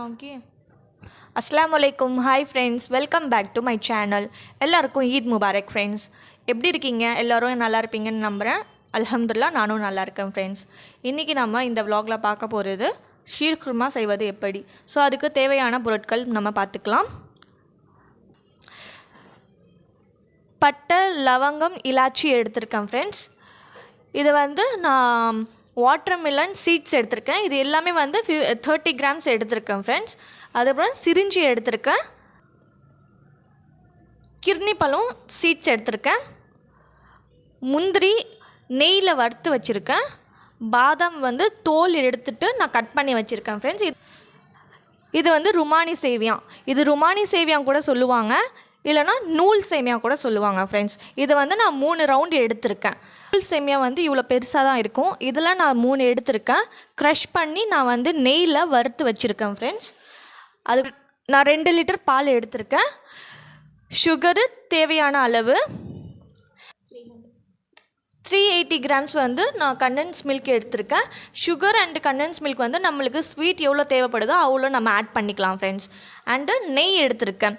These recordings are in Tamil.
ஓகே. அஸ்ஸலாமு அலைக்கும். Hi friends, welcome back to my channel. எல்லாருக்கும் ஈத் முபாரக் ஃப்ரெண்ட்ஸ். எப்படி இருக்கீங்க? எல்லோரும் நல்லா இருப்பீங்கன்னு நம்புகிறேன். அல்ஹம்துலில்லாஹ் நானும் நல்லா இருக்கேன் ஃப்ரெண்ட்ஸ். இன்றைக்கி நம்ம இந்த vlogல பார்க்க போகிறது ஷீர் குர்மா செய்வது எப்படி. ஸோ அதுக்கு தேவையான பொருட்கள் நம்ம பார்த்துக்கலாம். பட்டை, லவங்கம், இலாச்சி எடுத்திருக்கேன் ஃப்ரெண்ட்ஸ். இது நான் வாட்டர்மெலன் சீட்ஸ் எடுத்திருக்கேன். இது எல்லாமே 30 கிராம்ஸ் எடுத்திருக்கேன் ஃப்ரெண்ட்ஸ். அதுக்கப்புறம் சிரிஞ்சி எடுத்திருக்கேன். கிர்னி பழம் சீட்ஸ் எடுத்திருக்கேன். முந்திரி நெய்யில் வறுத்து வச்சுருக்கேன். பாதாம் தோல் எடுத்துட்டு நான் கட் பண்ணி வச்சுருக்கேன் ஃப்ரெண்ட்ஸ். இது ருமானி சேவியா. இது ருமானி சேவியான்னு கூட சொல்லுவாங்க, இல்லைனா நூல் சேமியா கூட சொல்லுவாங்க ஃப்ரெண்ட்ஸ். இது நான் 3 ரவுண்டு எடுத்திருக்கேன். நூல் சேமியா இவ்வளோ பெருசாக தான் இருக்கும். இதில் நான் 3 எடுத்திருக்கேன். க்ரஷ் பண்ணி நான் நெய்யில் வறுத்து வச்சுருக்கேன் ஃப்ரெண்ட்ஸ். அது நான் 2 லிட்டர் பால் எடுத்திருக்கேன். சுகரு தேவையான அளவு 380 கிராம்ஸ் நான் கண்டென்ஸ் மில்க் எடுத்திருக்கேன். சுகர் அண்டு கண்டென்ஸ் மில்க் நம்மளுக்கு ஸ்வீட் எவ்வளோ தேவைப்படுதோ அவ்வளோ நம்ம ஆட் பண்ணிக்கலாம் ஃப்ரெண்ட்ஸ். அண்டு நெய் எடுத்திருக்கேன்.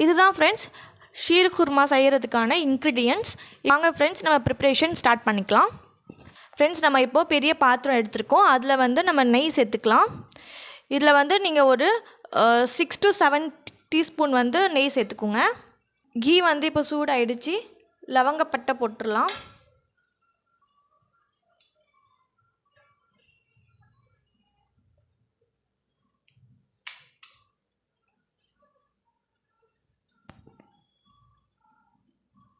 இதுதான் ஃப்ரெண்ட்ஸ் ஷீர் குர்மா செய்கிறதுக்கான இன்க்ரீடியன்ட்ஸ். வாங்க ஃப்ரெண்ட்ஸ் நம்ம ப்ரிப்ரேஷன் ஸ்டார்ட் பண்ணிக்கலாம். ஃப்ரெண்ட்ஸ் நம்ம இப்போது பெரிய பாத்திரம் எடுத்திருக்கோம். அதில் நம்ம நெய் சேர்த்துக்கலாம். இதில் நீங்கள் ஒரு 6 to 7 டீஸ்பூன் நெய் சேர்த்துக்குங்க. கீ இப்போ சூடாயிடுச்சு. லவங்கப்பட்டை போட்டுடலாம்.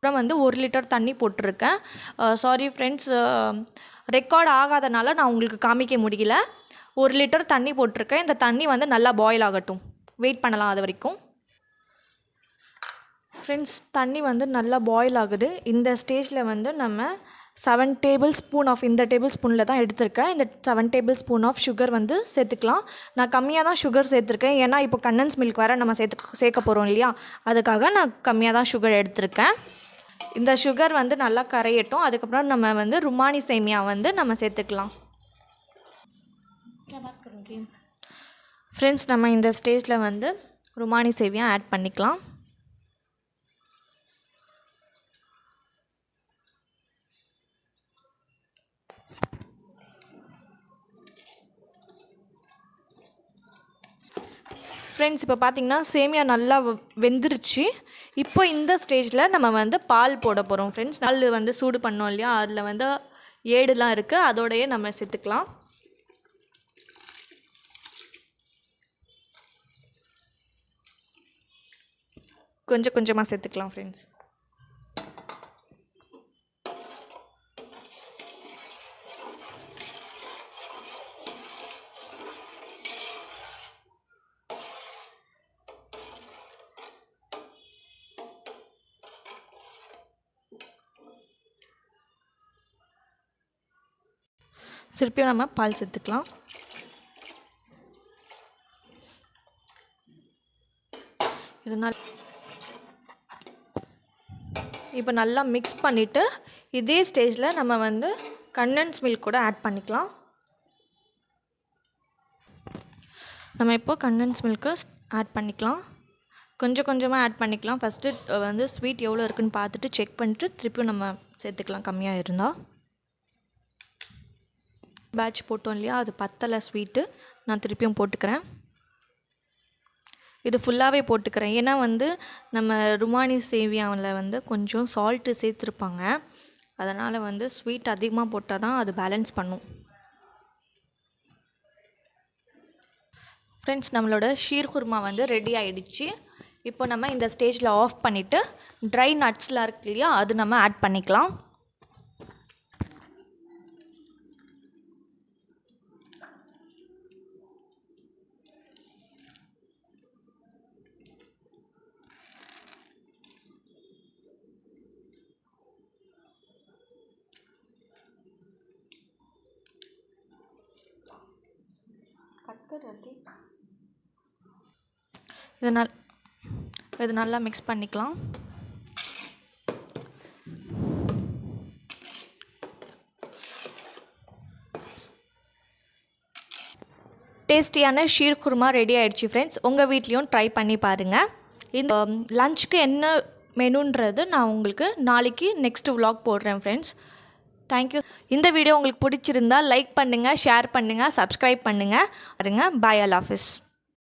அப்புறம் 1 லிட்டர் தண்ணி போட்டிருக்கேன். சாரி ஃப்ரெண்ட்ஸ், ரெக்கார்ட் ஆகாதனால நான் உங்களுக்கு காமிக்க முடியல. 1 லிட்டர் தண்ணி போட்டிருக்கேன். இந்த தண்ணி நல்லா பாயில் ஆகட்டும். வெயிட் பண்ணலாம் அது வரைக்கும். ஃப்ரெண்ட்ஸ் தண்ணி நல்லா பாயில் ஆகுது. இந்த ஸ்டேஜில் நம்ம 7 டேபிள் ஸ்பூன் ஆஃப் இந்த டேபிள் ஸ்பூனில் தான் எடுத்திருக்கேன். இந்த 7 டேபிள் ஸ்பூன் ஆஃப் சுகர் சேர்த்துக்கலாம். நான் கம்மியாக தான் சுகர் சேர்த்துருக்கேன். ஏன்னா இப்போ கண்டென்ஸ் மில்க் வேறு நம்ம சேர்க்க போகிறோம் இல்லையா, அதுக்காக நான் கம்மியாக தான் சுகர் எடுத்திருக்கேன். இந்த சுகர் நல்லா கரையட்டும். அதுக்கப்புறம் நம்ம ருமானி சேமியா நம்ம சேர்த்துக்கலாம். ஃப்ரெண்ட்ஸ் நம்ம இந்த ஸ்டேஜில் ருமானி சேமியா ஆட் பண்ணிக்கலாம். ஃப்ரெண்ட்ஸ் இப்போ பார்த்திங்கன்னா சேமியா நல்லா வெந்துருச்சு. இப்போ இந்த ஸ்டேஜில் நம்ம பால் போட போகிறோம் ஃப்ரெண்ட்ஸ். பால் சூடு பண்ணோம் இல்லையா, அதில் ஏடுலாம் இருக்குது. அதோடையே நம்ம சேர்த்துக்கலாம். கொஞ்சம் கொஞ்சமாக சேர்த்துக்கலாம் ஃப்ரெண்ட்ஸ். திருப்பியும் நம்ம பால் சேர்த்துக்கலாம். இதனால் இப்போ நல்லா மிக்ஸ் பண்ணிவிட்டு இதே ஸ்டேஜில் நம்ம கண்டென்ஸ் மில்க் கூட ஆட் பண்ணிக்கலாம். நம்ம இப்போது கண்டென்ஸ் மில்க்கு ஆட் பண்ணிக்கலாம். கொஞ்சம் கொஞ்சமாக ஆட் பண்ணிக்கலாம். ஃபஸ்ட்டு ஸ்வீட் எவ்வளோ இருக்குதுன்னு பார்த்துட்டு செக் பண்ணிவிட்டு திருப்பியும் நம்ம சேர்த்துக்கலாம் கம்மியாக இருந்தால். பேட்ச் போட்டோம் இல்லையா, அது பத்தலை ஸ்வீட்டு. நான் திருப்பியும் போட்டுக்கிறேன். இது ஃபுல்லாகவே போட்டுக்கிறேன். ஏன்னா நம்ம ருமானி சேவியாவில் கொஞ்சம் சால்ட்டு சேர்த்துருப்பாங்க. அதனால் ஸ்வீட் அதிகமாக போட்டால் தான் அது பேலன்ஸ் பண்ணும். ஃப்ரெண்ட்ஸ் நம்மளோட ஷீர் குர்மா ரெடி ஆகிடுச்சு. இப்போ நம்ம இந்த ஸ்டேஜில் ஆஃப் பண்ணிவிட்டு ட்ரை நட்ஸ்லாம் இருக்கு இல்லையா, அது நம்ம ஆட் பண்ணிக்கலாம். இது நல்லா மிக்ஸ் பண்ணிக்கலாம். டேஸ்டியான ஷீர் குருமா ரெடி ஆகிடுச்சு ஃப்ரெண்ட்ஸ். உங்கள் வீட்லேயும் ட்ரை பண்ணி பாருங்கள். இந்த லஞ்சுக்கு என்ன மெனுன்றது நான் உங்களுக்கு நாளைக்கு நெக்ஸ்ட் vlog போடுறேன் ஃப்ரெண்ட்ஸ். தேங்க்யூ. இந்த வீடியோ உங்களுக்கு பிடிச்சிருந்தா லைக் பண்ணுங்கள், ஷேர் பண்ணுங்கள், சப்ஸ்கிரைப் பண்ணுங்கள். பாருங்கள். பாய். அல்லாஹ் ஹாஃபிஸ்.